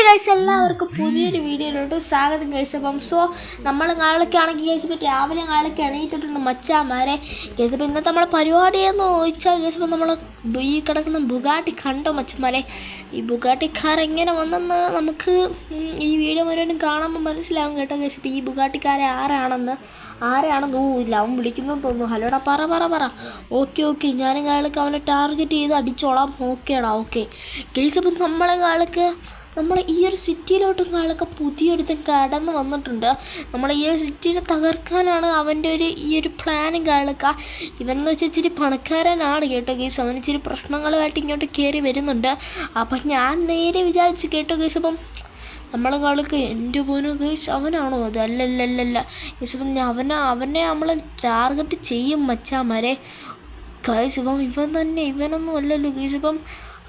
Guys എല്ലാവർക്കും പുതിയൊരു വീഡിയോയിലോട്ട് സ്വാഗതം ഗൈസ്. സോ നമ്മൾ നാളേക്ക് ആണെങ്കിൽ ഗൈസ് ഇപ്പോൾ രാവിലെ നാളേക്ക് എണീറ്റിട്ടുണ്ട് മച്ചാമാരെ. ഗൈസ് അപ്പോൾ ഇന്നത്തെ നമ്മളെ പരിപാടിയെന്ന് ചോദിച്ചാൽ ഗൈസ് ഇപ്പോൾ നമ്മൾ ഈ കിടക്കുന്ന ബുഗാട്ടി കണ്ടോ മച്ചന്മാരെ. ഈ ബുഗാട്ടി കാർ എങ്ങനെ വന്നെന്ന് നമുക്ക് ഈ വീഡിയോ മുഴുവനും കാണുമ്പോൾ മനസ്സിലാവും കേട്ടോ ഗൈസ്. ഇപ്പോൾ ഈ ബുഗാട്ടിക്കാരെ ആരാണെന്ന് ഇല്ല അവൻ വിളിക്കുന്നതെന്ന് തോന്നുന്നു. ഹലോടാ പറ. ഓക്കെ ഞാനും കാലക്ക് അവനെ ടാർഗറ്റ് ചെയ്ത് അടിച്ചോളാം. ഓക്കേടാ ഓക്കെ ഗൈസ്. അപ്പം നമ്മൾ ഈ ഒരു സിറ്റിയിലോട്ടും കാലൊക്കെ പുതിയൊരുത്തൻ കടന്ന് വന്നിട്ടുണ്ട്. നമ്മൾ ഈ ഒരു സിറ്റീനെ തകർക്കാനാണ് അവൻ്റെ ഈ ഒരു പ്ലാനും കാലക്ക. ഇവനെന്ന് വെച്ചാൽ ഇച്ചിരി പണക്കാരനാണ് കേട്ടോ ഗൈസ്. അവൻ ഇച്ചിരി പ്രശ്നങ്ങളുമായിട്ട് ഇങ്ങോട്ട് കയറി വരുന്നുണ്ട്. അപ്പം ഞാൻ നേരെ വിചാരിച്ചു കേട്ടോ ഗൈസ്. അപ്പം നമ്മളെ കാലക്ക് എൻ്റെ പോനോ ഗൈസ് അവനാണോ അത്? അല്ലല്ല ഗൈസ്. അപ്പം അവനെ നമ്മൾ ടാർഗറ്റ് ചെയ്യും മച്ചാമാരെ ഗൈസ്. ഇവനൊന്നും അല്ലല്ലോ ഗൈസ്. ഇപ്പം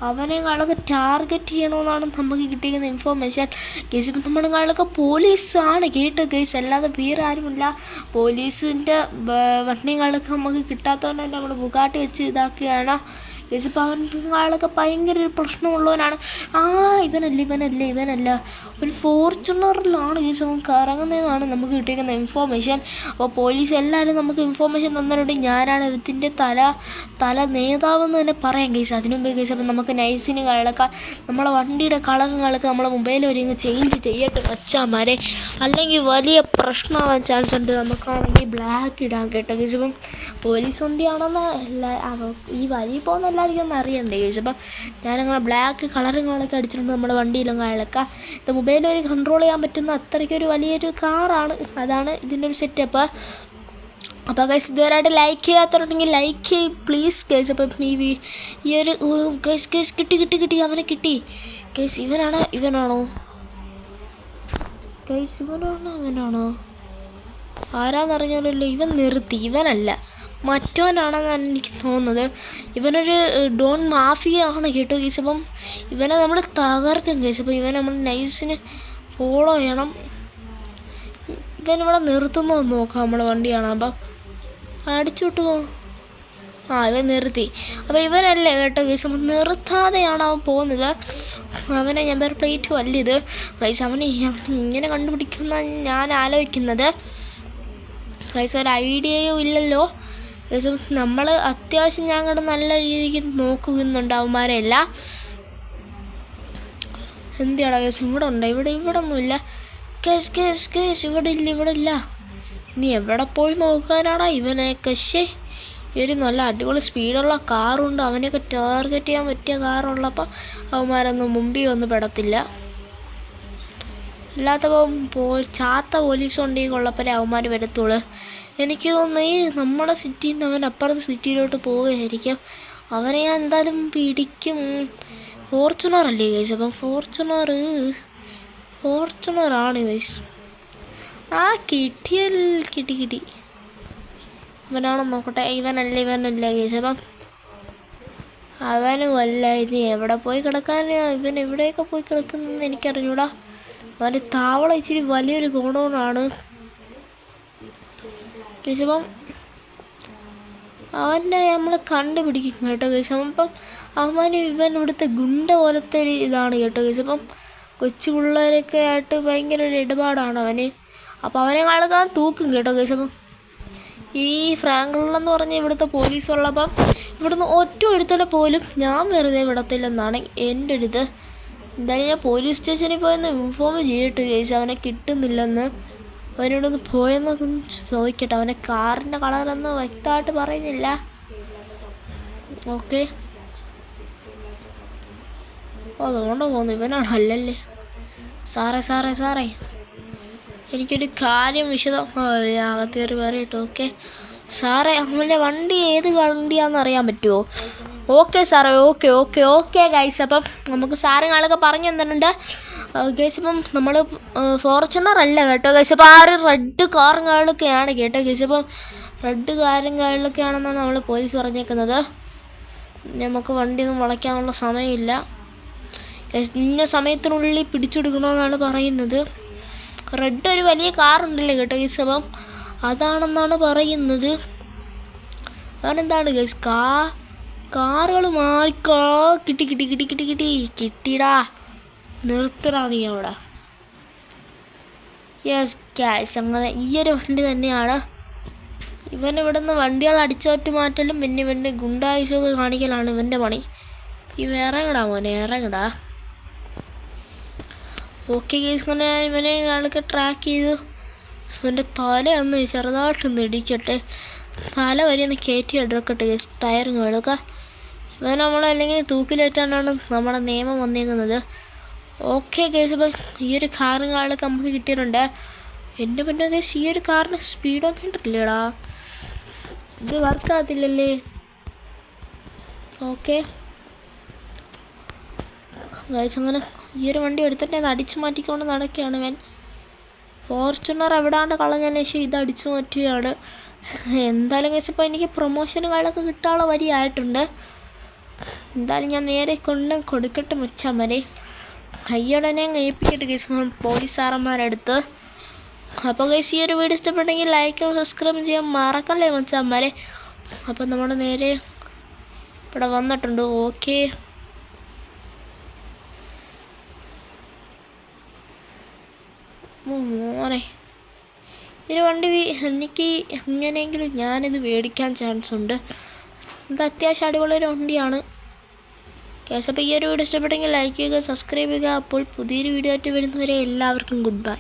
അവനെ കാളൊക്കെ ടാർഗറ്റ് ചെയ്യണമെന്നാണ് നമുക്ക് കിട്ടിയിരിക്കുന്ന ഇൻഫോർമേഷൻ ഗൈസ്. ഇപ്പം നമ്മുടെ കാളൊക്കെ പോലീസാണ് കേട്ടോ ഗൈസ്, അല്ലാതെ വേറെ ആരുമില്ല. പോലീസിൻ്റെ വണ്ടിയും കാളൊക്കെ നമുക്ക് കിട്ടാത്തതുകൊണ്ട് തന്നെ നമ്മൾ ബുഗാട്ടി വെച്ച് ഇതാക്കുകയാണ് ഗൈസ്. ഇപ്പം അവൻ ഭയങ്കര ഒരു പ്രശ്നമുള്ളവനാണ്. ഇവനല്ല ഒരു ഫോർച്യൂണറിലാണ് ഗൈസ് അവൻ കറങ്ങുന്നതാണ് നമുക്ക് കിട്ടിയിരിക്കുന്ന ഇൻഫോർമേഷൻ. അപ്പോൾ പോലീസ് എല്ലാവരും നമുക്ക് ഇൻഫോർമേഷൻ തന്നിട്ടുണ്ട്. ഞാനാണ് ഇതിൻ്റെ തല നേതാവെന്ന് തന്നെ പറയാം ഗൈസ്. അതിനു മുമ്പേ ഗൈസ് അപ്പം നമുക്ക് നൈസിന് കളക്കാം. നമ്മളെ വണ്ടിയുടെ കളറുകളൊക്കെ നമ്മളെ മൊബൈൽ വരെ ചേഞ്ച് ചെയ്യട്ടെ മച്ചാമാരെ, അല്ലെങ്കിൽ വലിയ പ്രശ്നമാവാൻ ചാൻസ് ഉണ്ട്. നമുക്കാണെങ്കിൽ ബ്ലാക്ക് ഇടാൻ കേട്ടോ ഗൈസ്. ഇപ്പം പോലീസ് വണ്ടിയാണെന്ന് ഈ വഴി പോകുന്ന എല്ലാവർക്കും ഒന്ന് അറിയണ്ടേ ഗൈസ്. അപ്പം ഞാനങ്ങനെ ബ്ലാക്ക് കളറുകളൊക്കെ അടിച്ചിട്ടുണ്ട് നമ്മുടെ വണ്ടിയിലും കാളൊക്കെ. ഇത് മൊബൈൽ വരെ കൺട്രോൾ ചെയ്യാൻ പറ്റുന്ന അത്രയ്ക്കൊരു വലിയൊരു കാറാണ്. അതാണ് ഇതിൻ്റെ ഒരു സെറ്റപ്പ്. അപ്പോൾ ഗൈസ് ഇതുവരെയായിട്ട് ലൈക്ക് ചെയ്യാത്തവരുണ്ടെങ്കിൽ ലൈക്ക് ചെയ്യും പ്ലീസ് ഗൈസ്. അപ്പം ഈ ഒരു ഗൈസ് കിട്ടി അവനെ കിട്ടി ഗൈസ്. ഇവനാണോ ഗൈസ്? ഇവനാണോ ആരാന്നറിഞ്ഞാലല്ലോ. ഇവൻ നിർത്തി, ഇവനല്ല മറ്റവനാണെന്നാണ് എനിക്ക് തോന്നുന്നത്. ഇവനൊരു ഡോൺ മാഫിയ ആണ് കേട്ടോ ഗൈസ്. അപ്പം ഇവനെ നമ്മൾ തകർക്കും ഗൈസ്. അപ്പം ഇവനെ നമ്മൾ നൈസിന് ഫോളോ ചെയ്യണം. ഇവനിവിടെ നിർത്തുന്നോ നോക്കാം നമ്മളെ വണ്ടിയാണ്. അപ്പം അടിച്ചോട്ട് ഇവൻ നിർത്തി. അപ്പോൾ ഇവനല്ലേ കേട്ടോ ഗൈസ്. അപ്പം നിർത്താതെയാണ് അവൻ പോകുന്നത്. അവനെ നമ്പർ പ്ലേറ്റും അല്ല ഇത് ഗൈസ്. അവനെ ഇങ്ങനെ കണ്ടുപിടിക്കുമെന്നാണ് ഞാൻ ആലോചിക്കുന്നത് ഗൈസ്. ഒരു ഐഡിയയും ഇല്ലല്ലോ ഗൈസ്. നമ്മൾ അത്യാവശ്യം ഞങ്ങളുടെ നല്ല രീതിക്ക് നോക്കുന്നുണ്ട് അവന്മാരെല്ലാം. എന്തിയാടാ ഗൈസ് ഇവിടെ ഉണ്ടോ? ഇവിടെ ഒന്നുമില്ല കേസ്. ഇവിടെ ഇല്ല. നീ എവിടെ പോയി നോക്കാനാടാ ഇവനെയൊക്കെ? ഒരു നല്ല അടിപൊളി സ്പീഡുള്ള കാറുണ്ട്. അവനെയൊക്കെ ടാർഗറ്റ് ചെയ്യാൻ പറ്റിയ കാറുള്ളപ്പോൾ അവന്മാരൊന്നും മുമ്പിൽ വന്ന് പെടത്തില്ല. അല്ലാത്തപ്പോൾ ചാത്ത പോലീസ് ഉണ്ടെങ്കിൽ കൊള്ളപ്പരെ അവന്മാർ വരത്തുള്ളൂ. എനിക്ക് തോന്നുന്നു നമ്മുടെ സിറ്റിയിൽ നിന്ന് അവൻ അപ്പുറത്തെ സിറ്റിയിലോട്ട് പോവുകയായിരിക്കും. അവനെ ഞാൻ എന്തായാലും പിടിക്കും. ഫോർച്യൂണറല്ലേ ഗൈസ്? അപ്പം ഫോർച്യൂണറാണ് ഗൈസ്. കിട്ടി. ഇവനാണെന്ന് നോക്കട്ടെ. ഇവനല്ല ഗൈസ്. അപ്പം അവനുമല്ല. ഇനി എവിടെ പോയി കിടക്കാൻ? ഇവൻ എവിടെയൊക്കെ പോയി കിടക്കുന്നതെന്ന് എനിക്കറിഞ്ഞൂടാ. അവൻ്റെ താവളം ഇച്ചിരി വലിയൊരു ഗോഡൗണാണ് ഗൈസ്. അപ്പം അവനെ നമ്മൾ കണ്ടുപിടിക്കും കേട്ടോ ഗൈസ്. അപ്പം ഇവൻ ഇവിടുത്തെ ഗുണ്ട പോലത്തെ ഒരു ഇതാണ് കേട്ടോ ഗൈസ്. അപ്പം കൊച്ചു പിള്ളേരൊക്കെ ആയിട്ട് ഭയങ്കര ഒരു ഇടപാടാണ് അവന്. അപ്പോൾ അവനെ കാണാൻ തൂക്കും കേട്ടോ ഗൈസ്. അപ്പം ഈ ഫ്രാങ്ക്ലിനെന്ന് പറഞ്ഞ ഇവിടുത്തെ പോലീസുള്ളപ്പം ഇവിടുന്ന് ഒറ്റ ഒരുത്തനെ പോലും ഞാൻ വെറുതെ വിടത്തില്ലെന്നാണ് എൻ്റെ ഒരു ഇത്. എന്തായാലും ഞാൻ പോലീസ് സ്റ്റേഷനിൽ പോയെന്ന് ഇൻഫോം ചെയ്തിട്ട് ഗൈസ്. അവനെ കിട്ടുന്നില്ലെന്ന്. അവനോടൊന്ന് പോയെന്നൊക്കെ ചോദിക്കട്ടെ. അവൻ്റെ കാറിൻ്റെ കളറൊന്നും വ്യക്തമായിട്ട് പറയുന്നില്ല. ഓക്കെ അതുകൊണ്ടോ പോകുന്നു. ഇവനാണ് അല്ലല്ലേ? സാറേ എനിക്കൊരു കാര്യം അകത്തേറി പറയട്ടോ. ഓക്കെ സാറേ, അവൻ്റെ വണ്ടി ഏത് വണ്ടിയാണെന്ന് അറിയാൻ പറ്റുമോ? ഓക്കെ സാറേ ഓക്കെ ഗൈസ്. അപ്പം നമുക്ക് സാറുകളൊക്കെ പറഞ്ഞു തന്നിട്ടുണ്ട് ഗൈസ്. ഇപ്പം നമ്മൾ ഫോർച്യൂണർ അല്ല കേട്ടോ ഗൈസ്. അപ്പോൾ ഒരു റെഡ് കാറുകളൊക്കെയാണ് കേട്ടോ ഗൈസ്. അപ്പം റെഡ് കാറുകളിലൊക്കെയാണെന്നാണ് നമ്മൾ പോലീസ് പറഞ്ഞേക്കുന്നത്. നമുക്ക് വണ്ടിയൊന്നും വളയ്ക്കാനുള്ള സമയമില്ല ഗൈസ്. ഇന്ന സമയത്തിനുള്ളിൽ പിടിച്ചെടുക്കണമെന്നാണ് പറയുന്നത്. റെഡ് ഒരു വലിയ കാറുണ്ടല്ലേ കേട്ടോ ഗൈസ്. അപ്പം അതാണെന്നാണ് പറയുന്നത്. അവനെന്താണ് ഗൈസ് കാറുകൾ മാറിക്കോ. കിട്ടിടാ നിർത്തടാ നീ അവിടെ. യെസ് ക്യാഷ്, അങ്ങനെ ഈ ഒരു വണ്ടി തന്നെയാണ്. ഇവൻ ഇവിടെ നിന്ന് വണ്ടികൾ അടിച്ചോട്ട് മാറ്റലും പിന്നെ ഇവൻ്റെ ഗുണ്ടായുസമൊക്കെ കാണിക്കലാണ് ഇവൻ്റെ പണി. ഇറങ്ങടാ മോനെ ഇറങ്ങടാ. ഓക്കെ കേസ്, ഇങ്ങനെ ഇവനെ ആൾക്ക് ട്രാക്ക് ചെയ്തു. ഇവൻ്റെ തലയൊന്ന് ചെറുതായിട്ടൊന്ന് ഇടിക്കട്ടെ, തല വരെ ഒന്ന് കയറ്റി എടുക്കട്ടെ കേസ്, ടയറിങ് എടുക്കുക. ഇവൻ നമ്മളല്ലെങ്കിൽ തൂക്കിലേറ്റാണ്ടാണ് നമ്മുടെ നിയമം വന്നേക്കുന്നത്. ഓക്കെ കേസ്, ഇപ്പം ഈ ഒരു കാറും ആളൊക്കെ നമുക്ക് കിട്ടിയിട്ടുണ്ട്. എൻ്റെ പിന്നെ കേസ് ഈ ഒരു കാറിന് സ്പീഡോമീറ്റർ ഇല്ലേടാ, ഇത് വർക്കാകത്തില്ലല്ലേ. ഓക്കെ ഗൈസ്, അങ്ങനെ ഈ ഒരു വണ്ടി എടുത്തിട്ട് അത് അടിച്ചു മാറ്റിക്കൊണ്ട് നടക്കുകയാണ് ഇവൻ. ഫോർച്യൂണർ എവിടാണ്ട് കളഞ്ഞതിന് ശേഷം ഇത് അടിച്ചു മാറ്റുകയാണ്. എന്തായാലും ഗൈസ് ഇപ്പോൾ എനിക്ക് പ്രൊമോഷനുകളൊക്കെ കിട്ടാനുള്ള വരിയായിട്ടുണ്ട്. എന്തായാലും ഞാൻ നേരെ കൊടുക്കട്ടെ മച്ചാമാരെ. അയ്യോടനെ ഏൽപ്പിക്കട്ടെ ഗൈസ് പോലീസ് സാറന്മാരെടുത്ത്. അപ്പോൾ ഗൈസ് ഈ ഒരു വീഡിയോ ഇഷ്ടപ്പെട്ടെങ്കിൽ ലൈക്കും സബ്സ്ക്രൈബും ചെയ്യാൻ മറക്കല്ലേ മച്ചാമാരെ. അപ്പോൾ നമ്മൾ നേരെ ഇവിടെ വന്നിട്ടുണ്ട്. ഓക്കെ മോനെ, ഒരു വണ്ടി എനിക്ക് എങ്ങനെയെങ്കിലും ഞാനിത് മേടിക്കാൻ ചാൻസ് ഉണ്ട്. ഇത് അത്യാവശ്യം അടിപൊളിയൊരു വണ്ടിയാണ് കേസ്. അപ്പോൾ ഈ ഒരു വീഡിയോ ഇഷ്ടപ്പെട്ടെങ്കിൽ ലൈക്ക് ചെയ്യുക, സബ്സ്ക്രൈബ് ചെയ്യുക. അപ്പോൾ പുതിയൊരു വീഡിയോ ആയിട്ട് വരുന്നവരെ എല്ലാവർക്കും ഗുഡ് ബൈ.